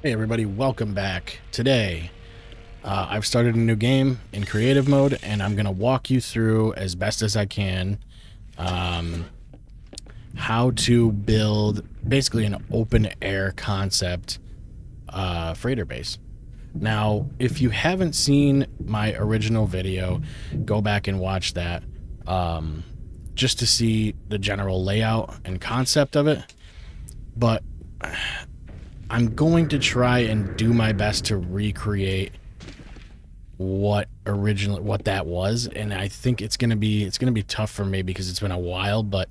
Hey everybody, welcome back. Today, I've started a new game in creative mode, and I'm going to walk you through as best as I can how to build basically an open air concept freighter base. Now, if you haven't seen my original video, go back and watch that just to see the general layout and concept of it. But I'm going to try and do my best to recreate what that was, and I think it's gonna be tough for me because it's been a while, but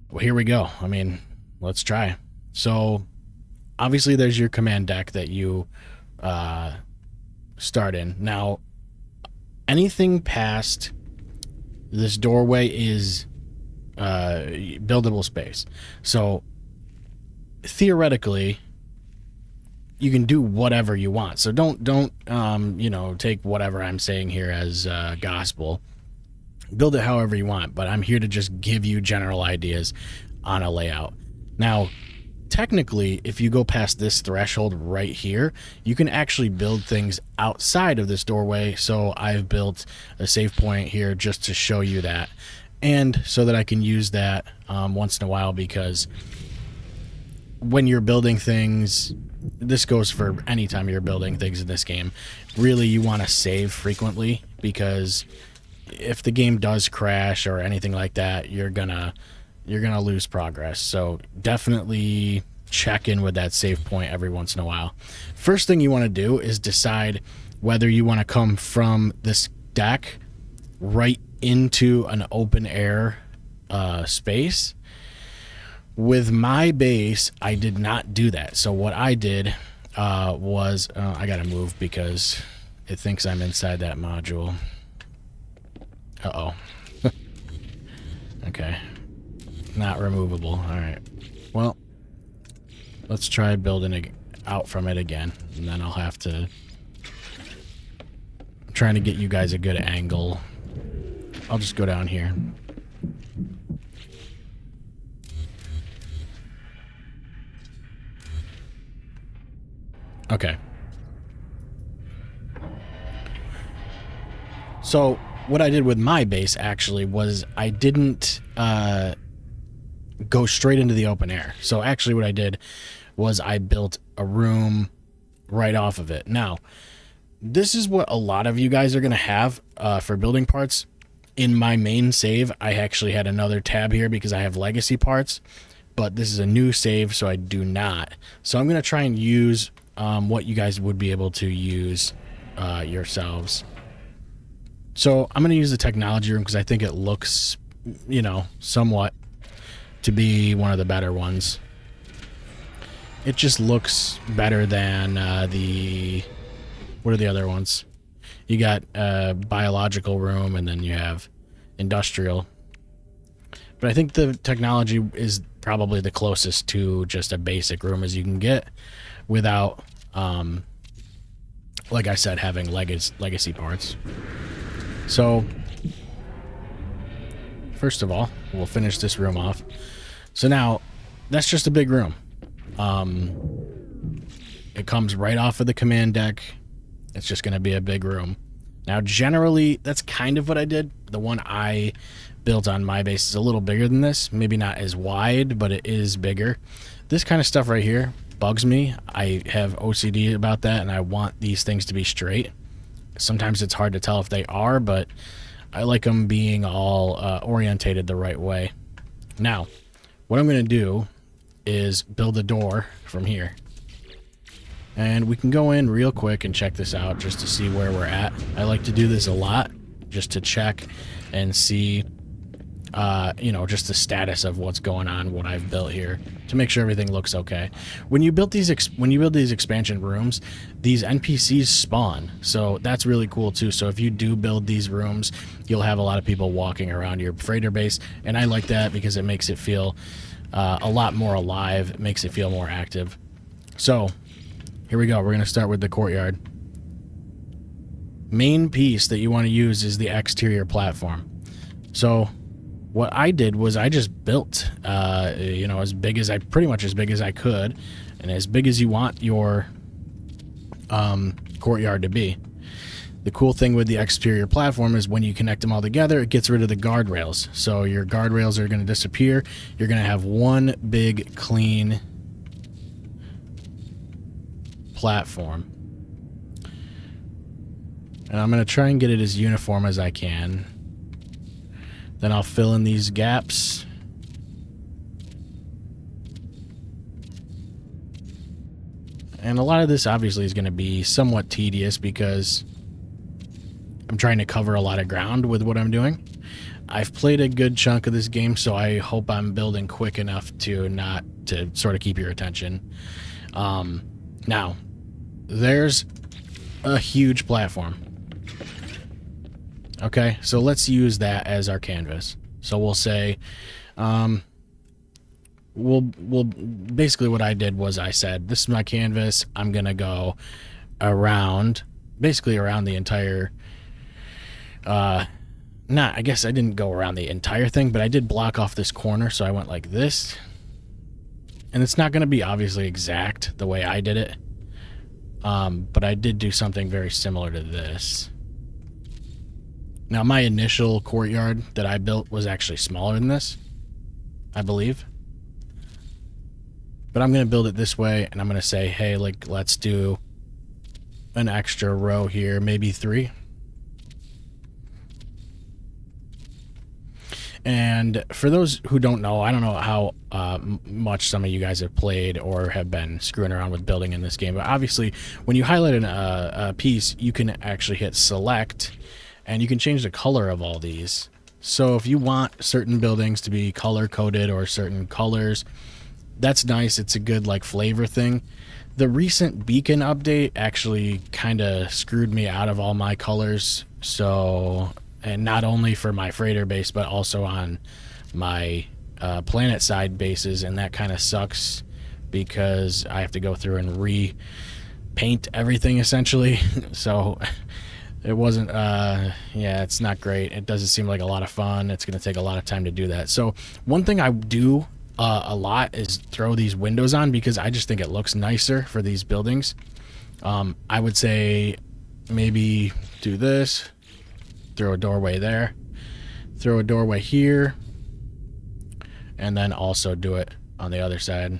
well, here we go. I mean, let's try. So obviously there's your command deck that you start in. Now anything past this doorway is buildable space. So theoretically you can do whatever you want, so don't take whatever I'm saying here as gospel. Build it however you want, but I'm here to just give you general ideas on a layout. Now technically, if you go past this threshold right here, you can actually build things outside of this doorway. So I've built a save point here just to show you that, and so that I can use that once in a while, because when you're building things, this goes for any time you're building things in this game, really you want to save frequently, because if the game does crash or anything like that, you're gonna lose progress. So definitely check in with that save point every once in a while. First thing you want to do is decide whether you want to come from this deck right into an open air space. With my base, I did not do that. So what I did was I gotta move because it thinks I'm inside that module. Uh-oh. Okay. Not removable. Alright. Well, let's try building out from it again, and then I'll have to... I'm trying to get you guys a good angle. I'll just go down here. Okay. So what I did with my base actually was I didn't go straight into the open air. So actually what I did was I built a room right off of it. Now, this is what a lot of you guys are going to have for building parts. In my main save, I actually had another tab here because I have legacy parts, but this is a new save, so I do not. So I'm going to try and use what you guys would be able to use yourselves. So I'm going to use the technology room because I think it looks, somewhat to be one of the better ones. It just looks better than what are the other ones? You got biological room, and then you have industrial. But I think the technology is probably the closest to just a basic room as you can get, without, like I said, having legacy parts. So, first of all, we'll finish this room off. So now, that's just a big room. It comes right off of the command deck. It's just going to be a big room. Now, generally, that's kind of what I did. The one I built on my base is a little bigger than this. Maybe not as wide, but it is bigger. This kind of stuff right here bugs me. I have OCD about that, and I want these things to be straight. Sometimes it's hard to tell if they are, but I like them being all orientated the right way. Now, what I'm going to do is build a door from here. And we can go in real quick and check this out just to see where we're at. I like to do this a lot just to check and see just the status of what's going on, what I've built here, to make sure everything looks okay. When you build these expansion rooms, these NPCs spawn, so that's really cool too. So if you do build these rooms, you'll have a lot of people walking around your freighter base, and I like that because it makes it feel a lot more alive. It makes it feel more active. So here we go. We're going to start with the courtyard. Main piece that you want to use is the exterior platform. So what I did was I just built, you know, pretty much as big as I could, and as big as you want your courtyard to be. The cool thing with the exterior platform is when you connect them all together, it gets rid of the guardrails. So your guardrails are going to disappear. You're going to have one big, clean platform. And I'm going to try and get it as uniform as I can. Then I'll fill in these gaps. And a lot of this obviously is going to be somewhat tedious because I'm trying to cover a lot of ground with what I'm doing. I've played a good chunk of this game, so I hope I'm building quick enough to sort of keep your attention. Now, there's a huge platform. Okay, so let's use that as our canvas. So we'll say, we'll basically what I did was I said, this is my canvas. I'm gonna go around, basically around the entire. I guess I didn't go around the entire thing, but I did block off this corner. So I went like this, and it's not gonna be obviously exact the way I did it, but I did do something very similar to this. Now, my initial courtyard that I built was actually smaller than this, I believe. But I'm going to build it this way, and I'm going to say, hey, like, let's do an extra row here, maybe 3. And for those who don't know, I don't know how much some of you guys have played or have been screwing around with building in this game, but obviously when you highlight a piece, you can actually hit select, and you can change the color of all these. So if you want certain buildings to be color coded or certain colors, that's nice. It's a good like flavor thing. The recent beacon update actually kind of screwed me out of all my colors. So, and not only for my freighter base, but also on my planet side bases. And that kind of sucks because I have to go through and repaint everything essentially. So it wasn't, yeah, it's not great. It doesn't seem like a lot of fun. It's going to take a lot of time to do that. So one thing I do a lot is throw these windows on because I just think it looks nicer for these buildings. I would say maybe do this, throw a doorway there, throw a doorway here, and then also do it on the other side.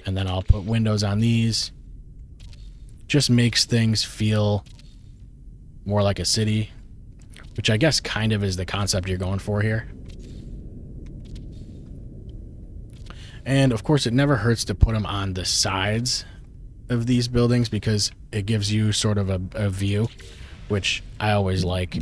And then I'll put windows on these. Just makes things feel more like a city, which I guess kind of is the concept you're going for here. And of course, it never hurts to put them on the sides of these buildings because it gives you sort of a view, which I always like,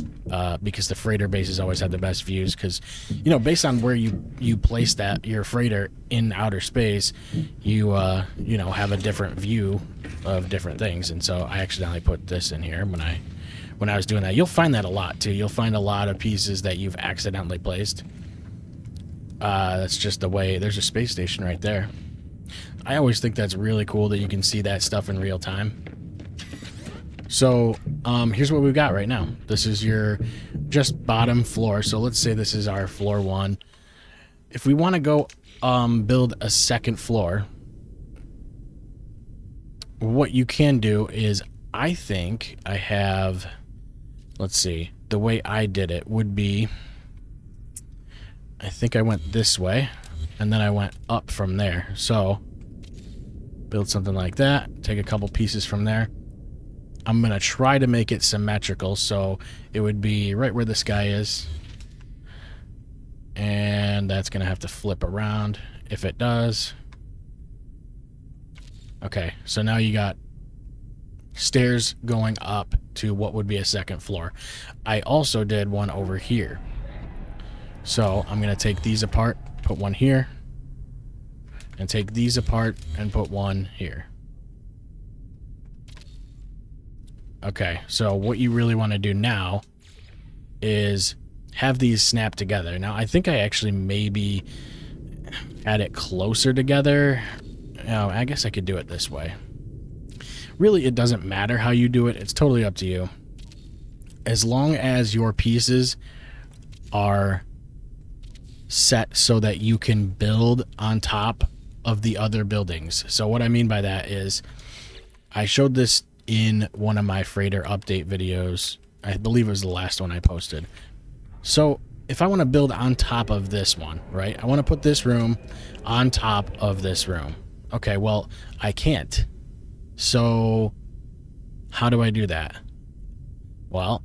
because the freighter bases always have the best views because, you know, based on where you place your freighter in outer space, you know, have a different view of different things. And so I accidentally put this in here when I was doing that. You'll find that a lot too. You'll find a lot of pieces that you've accidentally placed. That's just the way. There's a space station right there. I always think that's really cool that you can see that stuff in real time. So here's what we've got right now. This is your just bottom floor. So let's say this is our floor 1. If we want to go build a second floor, what you can do is, I think I have, let's see, the way I did it would be, I think I went this way, and then I went up from there. So, build something like that, take a couple pieces from there. I'm going to try to make it symmetrical, so it would be right where this guy is. And that's going to have to flip around if it does. Okay, so now you got stairs going up to what would be a second floor. I also did one over here. So I'm going to take these apart, put one here, and take these apart and put one here. Okay, so what you really want to do now is have these snap together. Now, I think I actually maybe had it closer together. Oh, I guess I could do it this way. Really, it doesn't matter how you do it. It's totally up to you. As long as your pieces are set so that you can build on top of the other buildings. So what I mean by that is, I showed this in one of my freighter update videos. I believe it was the last one I posted. So if I want to build on top of this one, right? I want to put this room on top of this room. Okay, well, I can't. So how do I do that? Well,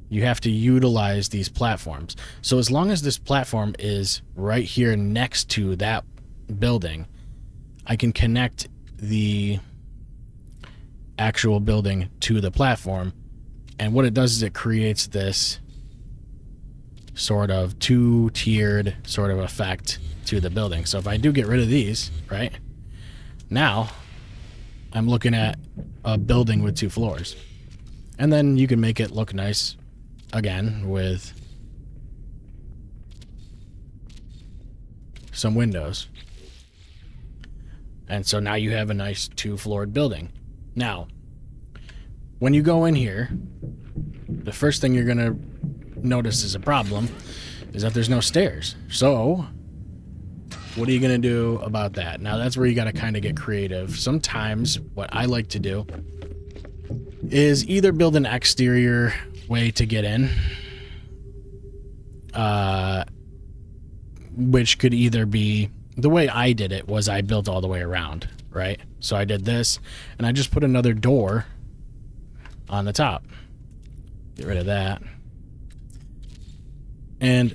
you have to utilize these platforms. So as long as this platform is right here next to that building, I can connect the actual building to the platform. And what it does is it creates this sort of two-tiered sort of effect to the building. So if I do get rid of these, right, now I'm looking at a building with 2 floors. And then you can make it look nice again with some windows. And so now you have a nice 2-floored building. Now, when you go in here, the first thing you're going to notice is a problem is that there's no stairs. So what are you going to do about that? Now that's where you got to kind of get creative. Sometimes what I like to do is either build an exterior way to get in, which could either be, the way I did it was I built all the way around, right? So I did this and I just put another door on the top. Get rid of that. And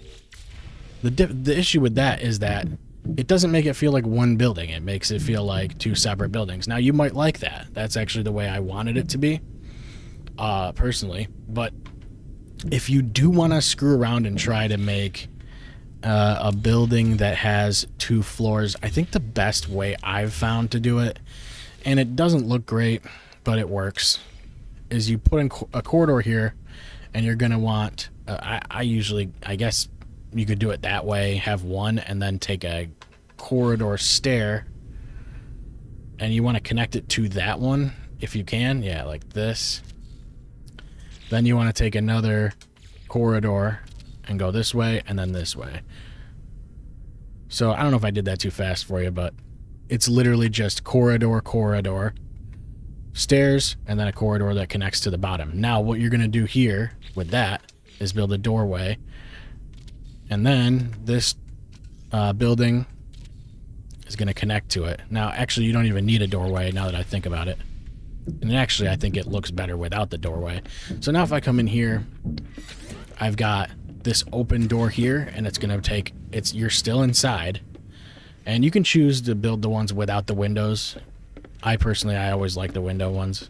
the issue with that is that it doesn't make it feel like one building. It makes it feel like 2 separate buildings. Now, you might like that. That's actually the way I wanted it to be, personally. But if you do want to screw around and try to make a building that has 2 floors, I think the best way I've found to do it, and it doesn't look great, but it works, is you put in a corridor here, and you're going to want, I guess you could do it that way, have one, and then take a corridor stair, and you want to connect it to that one, if you can, yeah, like this. Then you want to take another corridor and go this way, and then this way. So I don't know if I did that too fast for you, but it's literally just corridor, stairs, and then a corridor that connects to the bottom. Now what you're going to do here with that is build a doorway, and then this building is going to connect to it. Now actually you don't even need a doorway now that I think about it, and actually I think it looks better without the doorway. So now if I come in here, I've got this open door here, and it's going to take, you're still inside, and you can choose to build the ones without the windows. I always like the window ones,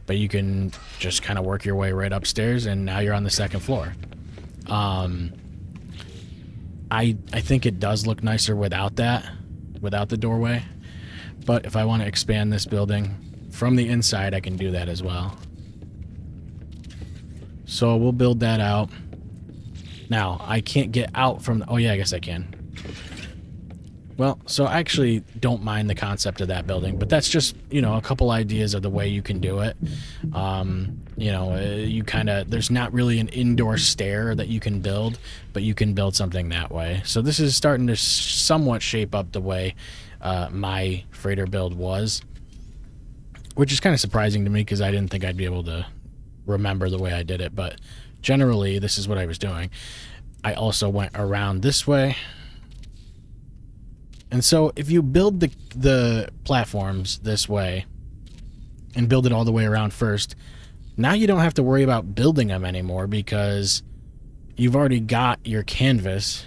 but you can just kind of work your way right upstairs, and now you're on the 2nd floor. I think it does look nicer without that, without the doorway, but if I want to expand this building from the inside, I can do that as well. So we'll build that out. Now, I can't get out from oh yeah, I guess I can. Well, so I actually don't mind the concept of that building, but that's just, a couple ideas of the way you can do it. You kind of, there's not really an indoor stair that you can build, but you can build something that way. So this is starting to somewhat shape up the way my freighter build was, which is kind of surprising to me because I didn't think I'd be able to remember the way I did it, but generally this is what I was doing. I also went around this way. And so if you build the platforms this way and build it all the way around first, now you don't have to worry about building them anymore because you've already got your canvas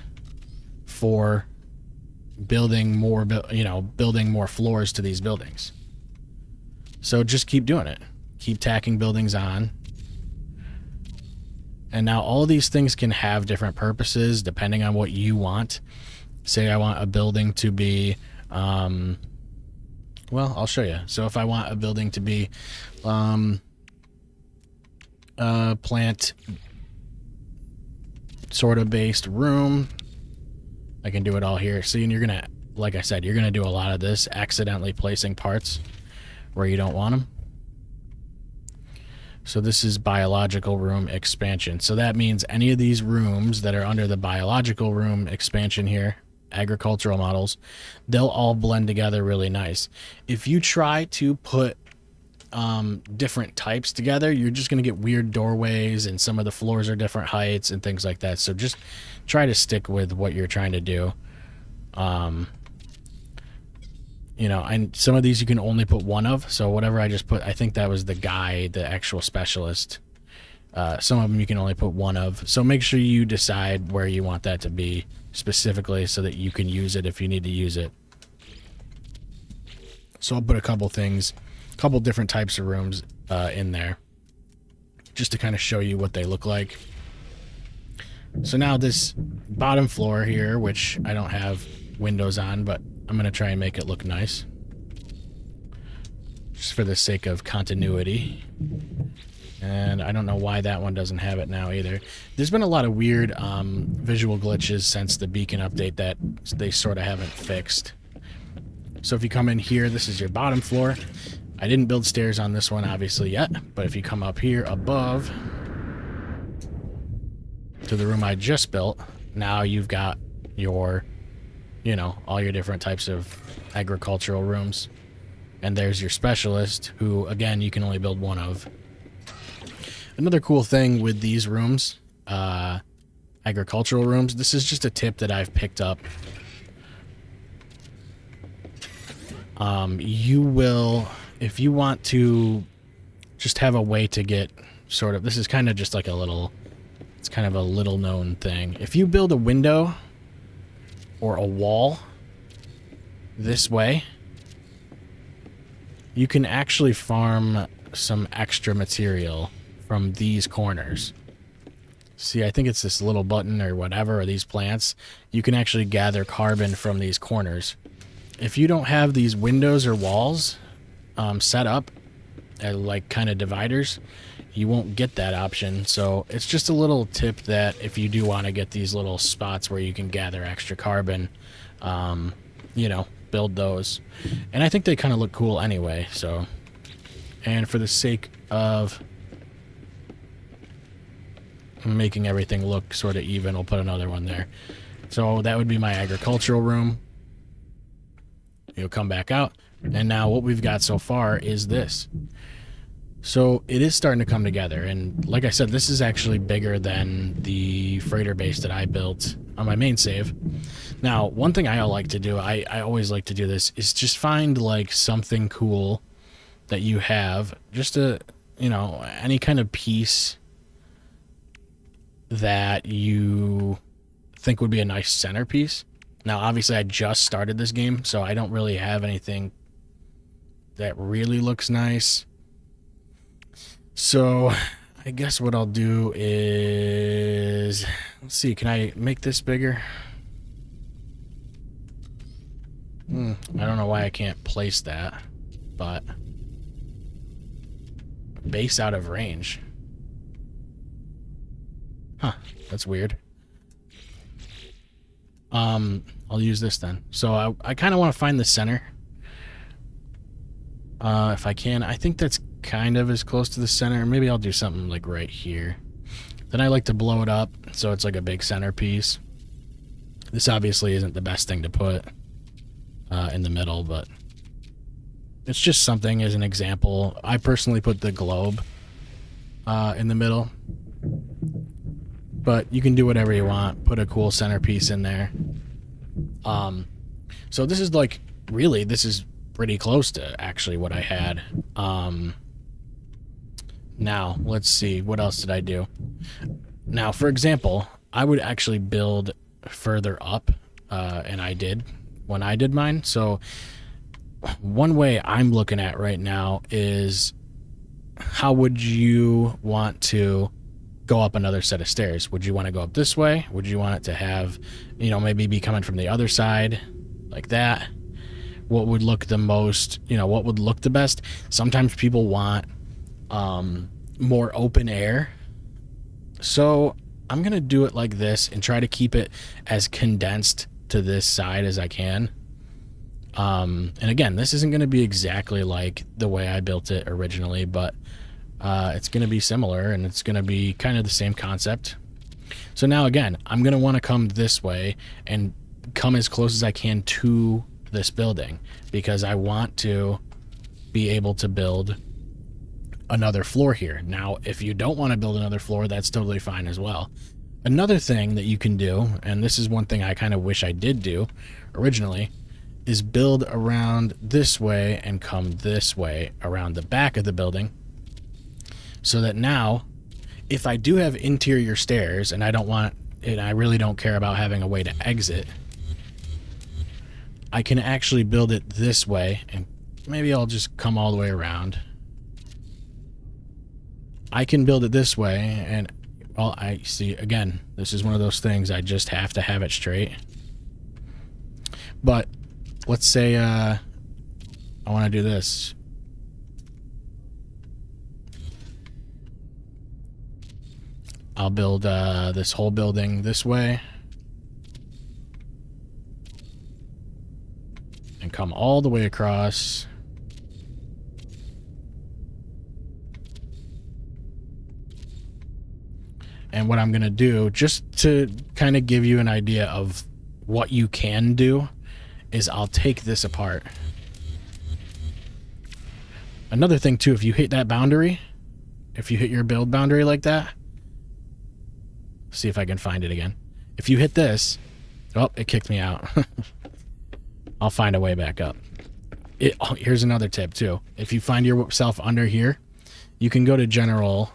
for building more, building more floors to these buildings. So just keep doing it. Keep tacking buildings on. And now all of these things can have different purposes depending on what you want. Say I want a building to be, well, I'll show you. So if I want a building to be plant sort of based room, I can do it all here. See, and you're going to, like I said, you're going to do a lot of this, accidentally placing parts where you don't want them. So this is biological room expansion. So that means any of these rooms that are under the biological room expansion here, agricultural models, they'll all blend together really nice. If you try to put different types together, you're just going to get weird doorways, and some of the floors are different heights and things like that. So just try to stick with what you're trying to do. You know, and some of these you can only put one of. So whatever I just put, I think that was the guy, the actual specialist. Some of them you can only put one of. So make sure you decide where you want that to be specifically so that you can use it if you need to use it. So I'll put a couple things, a couple different types of rooms in there just to kind of show you what they look like. So now this bottom floor here, which I don't have windows on, but I'm going to try and make it look nice, just for the sake of continuity. And I don't know why that one doesn't have it now either. There's been a lot of weird visual glitches since the beacon update that they sort of haven't fixed. So if you come in here, this is your bottom floor. I didn't build stairs on this one obviously yet, but if you come up here above to the room I just built, now you've got your, you know, all your different types of agricultural rooms. And there's your specialist, who again you can only build one of. Another cool thing with these rooms, agricultural rooms, this is just a tip that I've picked up. You will, if you want to just have a way to get sort of, this is kind of just like a little, it's kind of a little known thing. If you build a window or a wall this way, you can actually farm some extra material from these corners. See, I think it's this little button or whatever, or these plants. You can actually gather carbon from these corners. If you don't have these windows or walls set up as like kind of dividers, you won't get that option. So it's just a little tip that if you do want to get these little spots where you can gather extra carbon, you know, build those. And I think they kind of look cool anyway. So, and for the sake of making everything look sort of even, we'll put another one there. So that would be my agricultural room. You'll come back out, and now what we've got so far is this. So it is starting to come together, and like I said, this is actually bigger than the freighter base that I built on my main save. Now, one thing I like to do, I always like to do this, is just find like something cool that you have, just a, you know, any kind of piece that you think would be a nice centerpiece. Now, obviously, I just started this game, so I don't really have anything that really looks nice. So, I guess what I'll do is, let's see, can I make this bigger? I don't know why I can't place that, but base out of range. Huh, that's weird. I'll use this then. So I kind of want to find the center. If I can. I think that's kind of as close to the center. Maybe I'll do something like right here. Then I like to blow it up so it's like a big centerpiece. This obviously isn't the best thing to put in the middle, but it's just something as an example. I personally put the globe in the middle. But you can do whatever you want. Put a cool centerpiece in there. So this is like, really, this is pretty close to actually what I had. Now, let's see. What else did I do? Now, for example, I would actually build further up, and I did when I did mine. So one way I'm looking at right now is, how would you want to go up another set of stairs? Would you want to go up this way? Would you want it to have, you know, maybe be coming from the other side like that? What would look the most, you know, what would look the best? Sometimes people want more open air. So I'm going to do it like this and try to keep it as condensed to this side as I can. And again, this isn't going to be exactly like the way I built it originally, but it's going to be similar, and it's going to be kind of the same concept. So now again, I'm going to want to come this way and come as close as I can to this building, because I want to be able to build another floor here. Now, if you don't want to build another floor, that's totally fine as well. Another thing that you can do, and this is one thing I kind of wish I did do originally, is build around this way and come this way around the back of the building, so that now if I do have interior stairs and I really don't care about having a way to exit, I can actually build it this way, and maybe I'll just come all the way around. I can build it this way, and well, I see, again, this is one of those things I just have to have it straight. But let's say I want to do this. I'll build this whole building this way and come all the way across. And what I'm going to do, just to kind of give you an idea of what you can do, is I'll take this apart. Another thing too, if you hit that boundary, if you hit your build boundary like that, see if I can find it again. If you hit this, oh, it kicked me out. I'll find a way back up. Here's another tip too. If you find yourself under here, you can go to general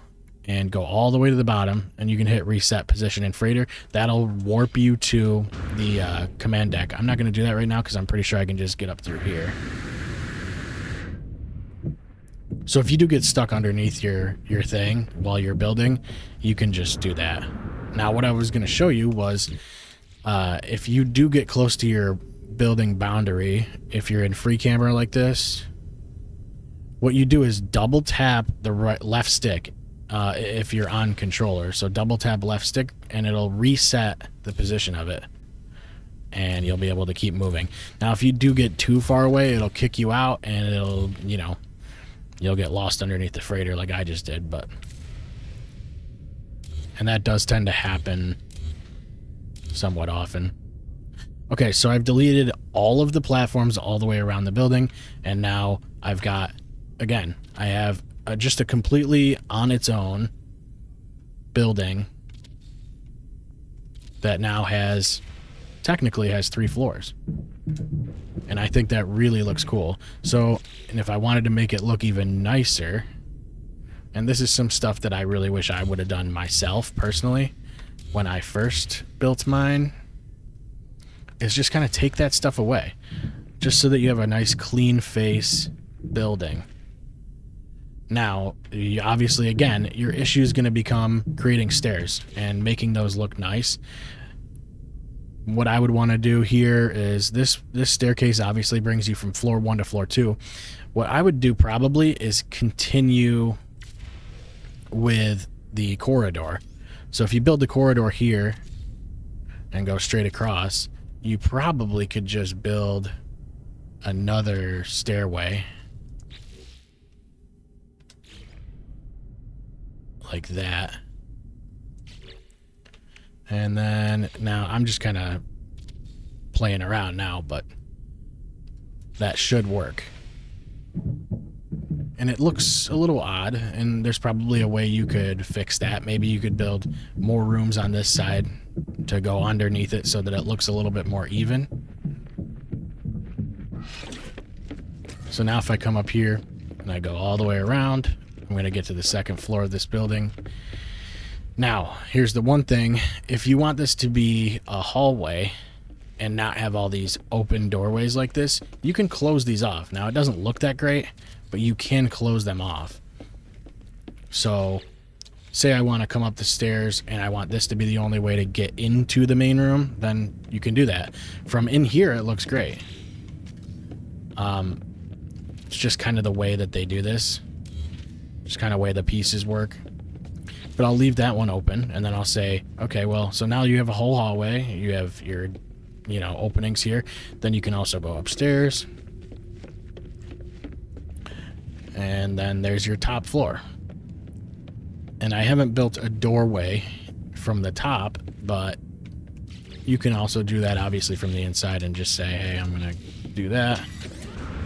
and go all the way to the bottom, and you can hit reset position in freighter. That'll warp you to the command deck. I'm not going to do that right now because I'm pretty sure I can just get up through here. So if you do get stuck underneath your thing while you're building, you can just do that. Now what I was going to show you was if you do get close to your building boundary, if you're in free camera like this, what you do is double tap the left stick if you're on controller. So double tap left stick and it'll reset the position of it, and you'll be able to keep moving. Now if you do get too far away, it'll kick you out, and it'll, you know, you'll get lost underneath the freighter like I just did. And that does tend to happen somewhat often. Okay, so I've deleted all of the platforms all the way around the building, and now I've got, again, I have just a completely on its own building that now technically has 3 floors. And I think that really looks cool. So, and if I wanted to make it look even nicer, and this is some stuff that I really wish I would have done myself personally when I first built mine, is just kind of take that stuff away, just so that you have a nice clean face building. Now, obviously, again, your issue is going to become creating stairs and making those look nice. What I would want to do here is this staircase obviously brings you from floor 1 to floor 2. What I would do probably is continue with the corridor. So if you build the corridor here and go straight across, you probably could just build another stairway like that. And then now I'm just kind of playing around now, but that should work. And it looks a little odd, and there's probably a way you could fix that. Maybe you could build more rooms on this side to go underneath it so that it looks a little bit more even. So now if I come up here and I go all the way around, I'm going to get to the second floor of this building. Now, here's the one thing. If you want this to be a hallway and not have all these open doorways like this, you can close these off. Now, it doesn't look that great, but you can close them off. So, say I want to come up the stairs and I want this to be the only way to get into the main room, then you can do that. From in here, it looks great. It's just kind of the way that they do this. Just kind of way the pieces work. But I'll leave that one open, and then I'll say, okay, well, so now you have a whole hallway. You have your, you know, openings here. Then you can also go upstairs. And then there's your top floor. And I haven't built a doorway from the top, but you can also do that obviously from the inside and just say, hey, I'm going to do that,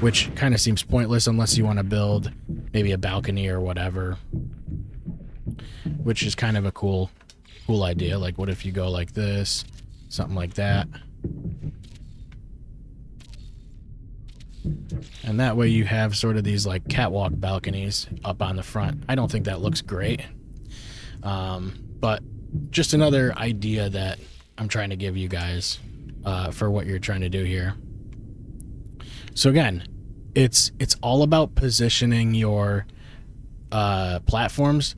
which kind of seems pointless unless you want to build maybe a balcony or whatever, which is kind of a cool idea. Like, what if you go like this, something like that? And that way you have sort of these like catwalk balconies up on the front. I don't think that looks great. But just another idea that I'm trying to give you guys for what you're trying to do here. So again, it's all about positioning your platforms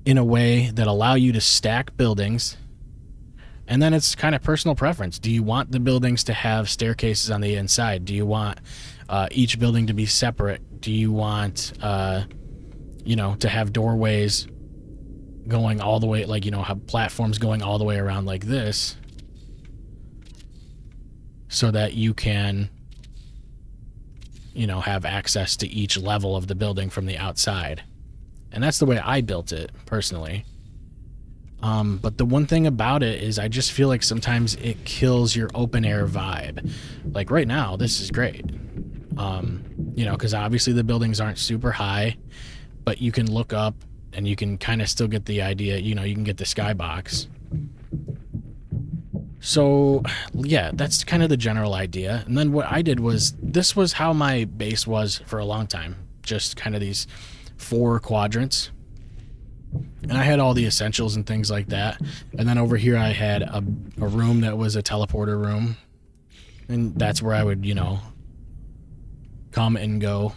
in a way that allow you to stack buildings. And then it's kind of personal preference. Do you want the buildings to have staircases on the inside? Do you want each building to be separate? Do you want, you know, to have doorways going all the way, like, you know, have platforms going all the way around like this so that you can, you know, have access to each level of the building from the outside? And that's the way I built it personally. But the one thing about it is I just feel like sometimes it kills your open air vibe. Like right now, this is great. You know, because obviously the buildings aren't super high, but you can look up and you can kind of still get the idea, you know, you can get the skybox. So yeah, that's kind of the general idea. And then what I did was, this was how my base was for a long time. Just kind of these 4 quadrants. And I had all the essentials and things like that. And then over here I had a room that was a teleporter room. And that's where I would, you know, come and go.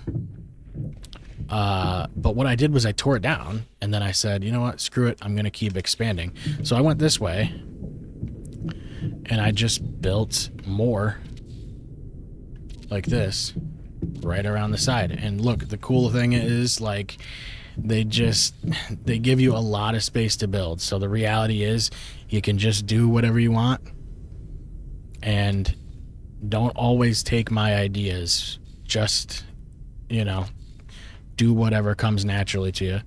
But what I did was I tore it down. And then I said, you know what, screw it, I'm going to keep expanding. So I went this way. And I just built more like this right around the side. And look, the cool thing is, like, they give you a lot of space to build. So the reality is you can just do whatever you want, and don't always take my ideas. Just, you know, do whatever comes naturally to you.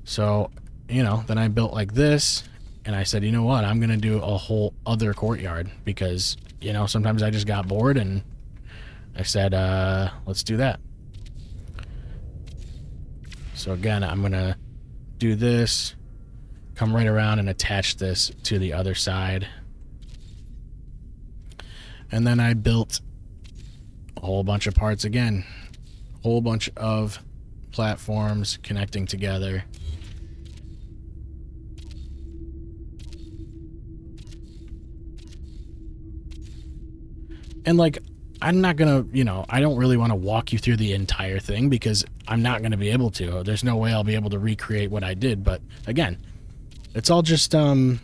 So, you know, then I built like this, and I said, you know what, I'm gonna do a whole other courtyard, because, you know, sometimes I just got bored and I said, let's do that. So again, I'm gonna do this, come right around and attach this to the other side. And then I built a whole bunch of parts again, a whole bunch of platforms connecting together. And like, I'm not gonna, you know, I don't really want to walk you through the entire thing because I'm not gonna be able to. There's no way I'll be able to recreate what I did. But again, it's all just, you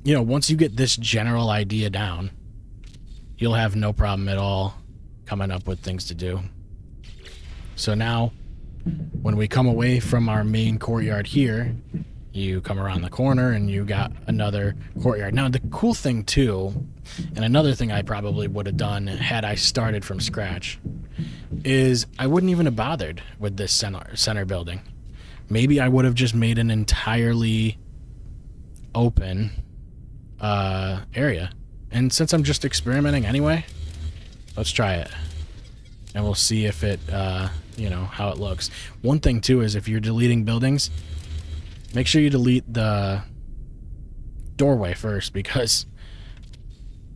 know, once you get this general idea down, you'll have no problem at all coming up with things to do. So now, when we come away from our main courtyard here, you come around the corner and you got another courtyard. Now, the cool thing too, and another thing I probably would have done had I started from scratch, is I wouldn't even have bothered with this center building. Maybe I would have just made an entirely open area. And since I'm just experimenting anyway, let's try it. And we'll see if it, you know, how it looks. One thing too is if you're deleting buildings, make sure you delete the doorway first, because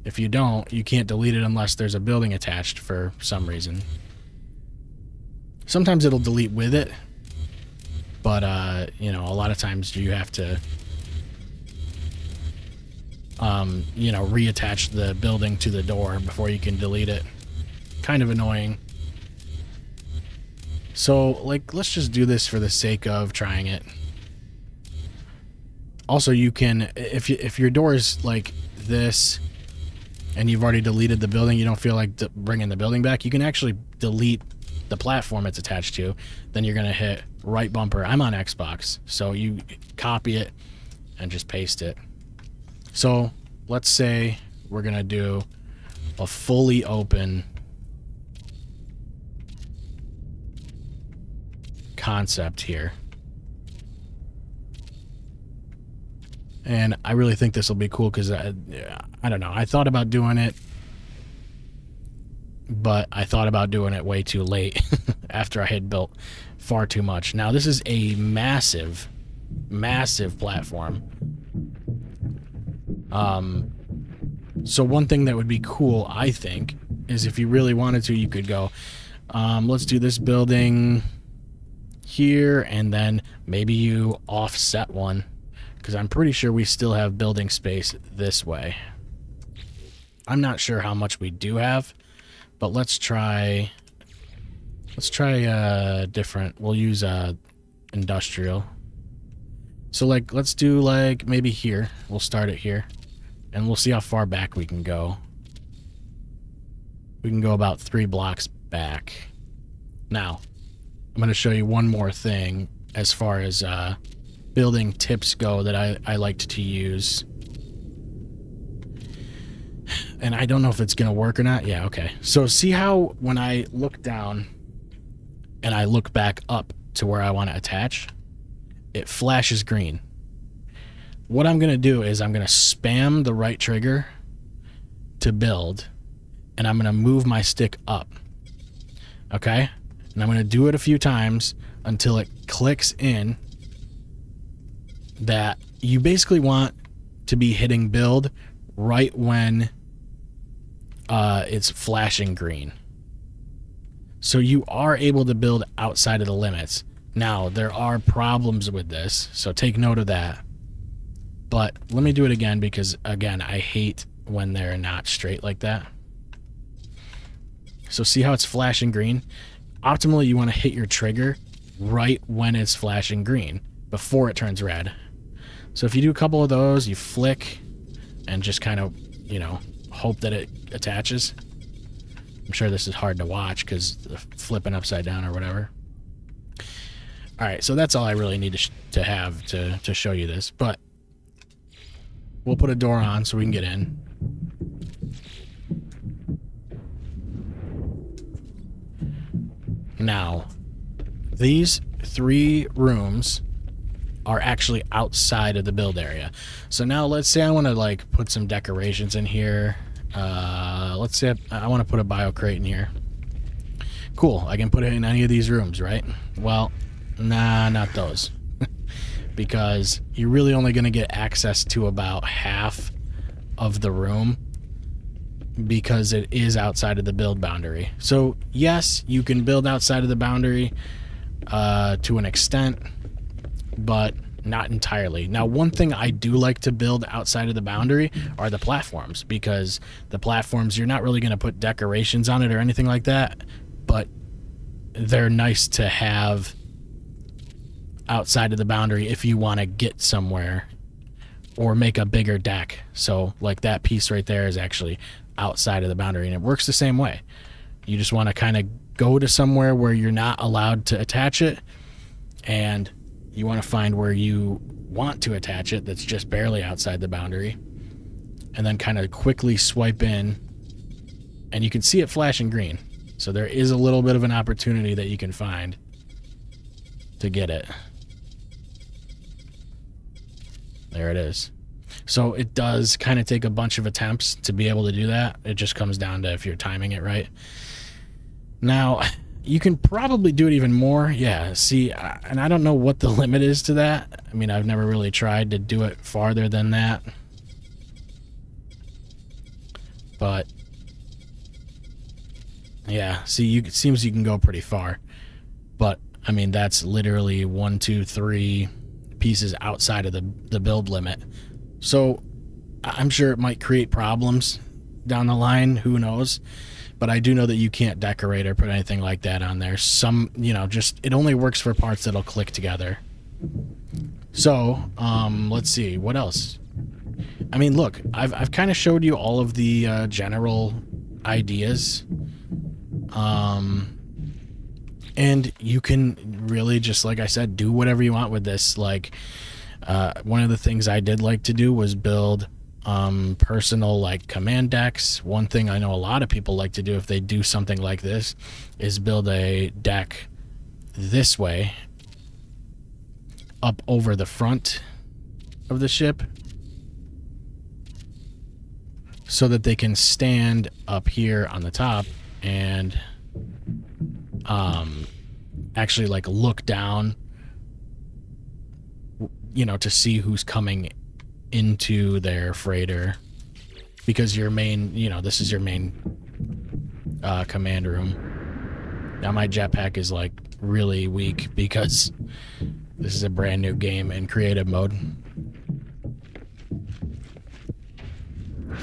if you don't, you can't delete it unless there's a building attached for some reason. Sometimes it'll delete with it, but, you know, a lot of times you have to, you know, reattach the building to the door before you can delete it. Kind of annoying. So, like, let's just do this for the sake of trying it. Also, you can, if your door is like this and you've already deleted the building, you don't feel like bringing the building back, you can actually delete the platform it's attached to. Then you're going to hit right bumper. I'm on Xbox, so you copy it and just paste it. So let's say we're going to do a fully open concept here. And I really think this will be cool because I don't know. I thought about doing it, but I thought about doing it way too late after I had built far too much. Now, this is a massive, massive platform. So one thing that would be cool, I think, is if you really wanted to, you could go, let's do this building here, and then maybe you offset one, because I'm pretty sure we still have building space this way. I'm not sure how much we do have, but let's try different. We'll use industrial. So like, let's do like maybe here. We'll start it here, and we'll see how far back we can go. We can go about 3 blocks back. Now, I'm going to show you one more thing as far as building tips go that I liked to use. And I don't know if it's going to work or not. Yeah, okay. So see how when I look down and I look back up to where I want to attach, it flashes green. What I'm going to do is I'm going to spam the right trigger to build, and I'm going to move my stick up. Okay? And I'm going to do it a few times until it clicks in that you basically want to be hitting build right when it's flashing green. So you are able to build outside of the limits. Now, there are problems with this, so take note of that. But let me do it again because, again, I hate when they're not straight like that. So see how it's flashing green? Optimally, you want to hit your trigger right when it's flashing green, before it turns red. So if you do a couple of those, you flick and just kind of, you know, hope that it attaches. I'm sure this is hard to watch because the flipping upside down or whatever. All right, so that's all I really need to have to show you this. But we'll put a door on so we can get in. Now, these 3 rooms are actually outside of the build area. So now let's say I want to like put some decorations in here. Let's say I want to put a bio crate in here. Cool, I can put it in any of these rooms, right? Well, nah, not those. Because you're really only going to get access to about half of the room because it is outside of the build boundary. So yes, you can build outside of the boundary to an extent, but not entirely. Now, one thing I do like to build outside of the boundary are the platforms, because the platforms, you're not really going to put decorations on it or anything like that, but they're nice to have outside of the boundary if you want to get somewhere or make a bigger deck. So like that piece right there is actually outside of the boundary, and it works the same way. You just want to kind of go to somewhere where you're not allowed to attach it, and you want to find where you want to attach it that's just barely outside the boundary, and then kind of quickly swipe in, and you can see it flashing green. So there is a little bit of an opportunity that you can find to get it. There it is. So it does kind of take a bunch of attempts to be able to do that. It just comes down to if you're timing it right. Now, you can probably do it even more. Yeah, see, and I don't know what the limit is to that. I mean, I've never really tried to do it farther than that. But, yeah, see, it seems you can go pretty far. But, I mean, that's literally 1, 2, 3 pieces outside of the build limit. So, I'm sure it might create problems down the line. Who knows? But I do know that you can't decorate or put anything like that on there. Some, you know, just, it only works for parts that'll click together. So, let's see, what else? I mean, look, I've kind of showed you all of the general ideas. And you can really just, like I said, do whatever you want with this. Like, one of the things I did like to do was build personal like command decks. One thing I know a lot of people like to do if they do something like this is build a deck this way up over the front of the ship, so that they can stand up here on the top and actually like look down, you know, to see who's coming into their freighter, because your main, you know, this is your main command room. Now my jetpack is like really weak because this is a brand new game in creative mode.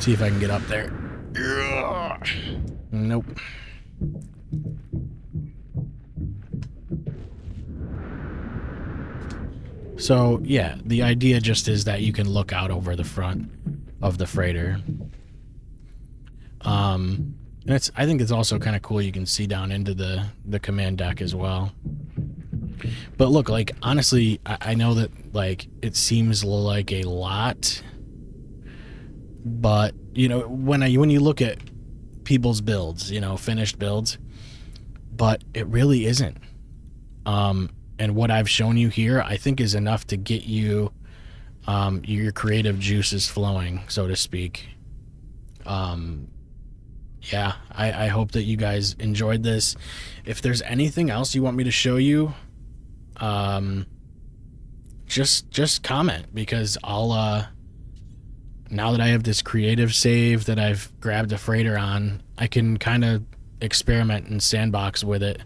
See if I can get up there. Nope. So yeah, the idea just is that you can look out over the front of the freighter. And I think it's also kind of cool. You can see down into the command deck as well. But look, like, honestly, I know that, like, it seems like a lot, but, you know, when you look at people's builds, you know, finished builds, but it really isn't. And what I've shown you here, I think, is enough to get you your creative juices flowing, so to speak. Yeah, I hope that you guys enjoyed this. If there's anything else you want me to show you, just comment, because I'll now that I have this creative save that I've grabbed a freighter on, I can kind of experiment and sandbox with it,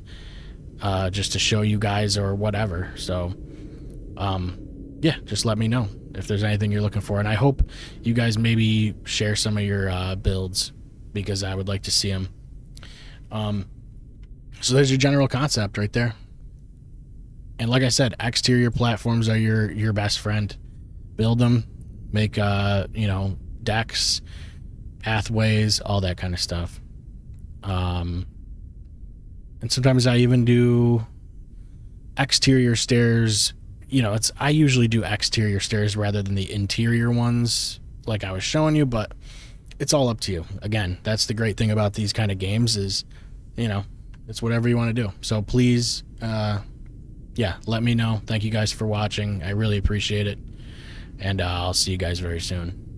just to show you guys or whatever. So yeah, just let me know if there's anything you're looking for, and I hope you guys maybe share some of your builds, because I would like to see them. So there's your general concept right there. And like I said, exterior platforms are your best friend. Build them, make you know, decks, pathways, all that kind of stuff. And sometimes I even do exterior stairs. You know, I usually do exterior stairs rather than the interior ones like I was showing you, but it's all up to you. Again, that's the great thing about these kind of games is, you know, it's whatever you want to do. So please, yeah, let me know. Thank you guys for watching. I really appreciate it. And I'll see you guys very soon.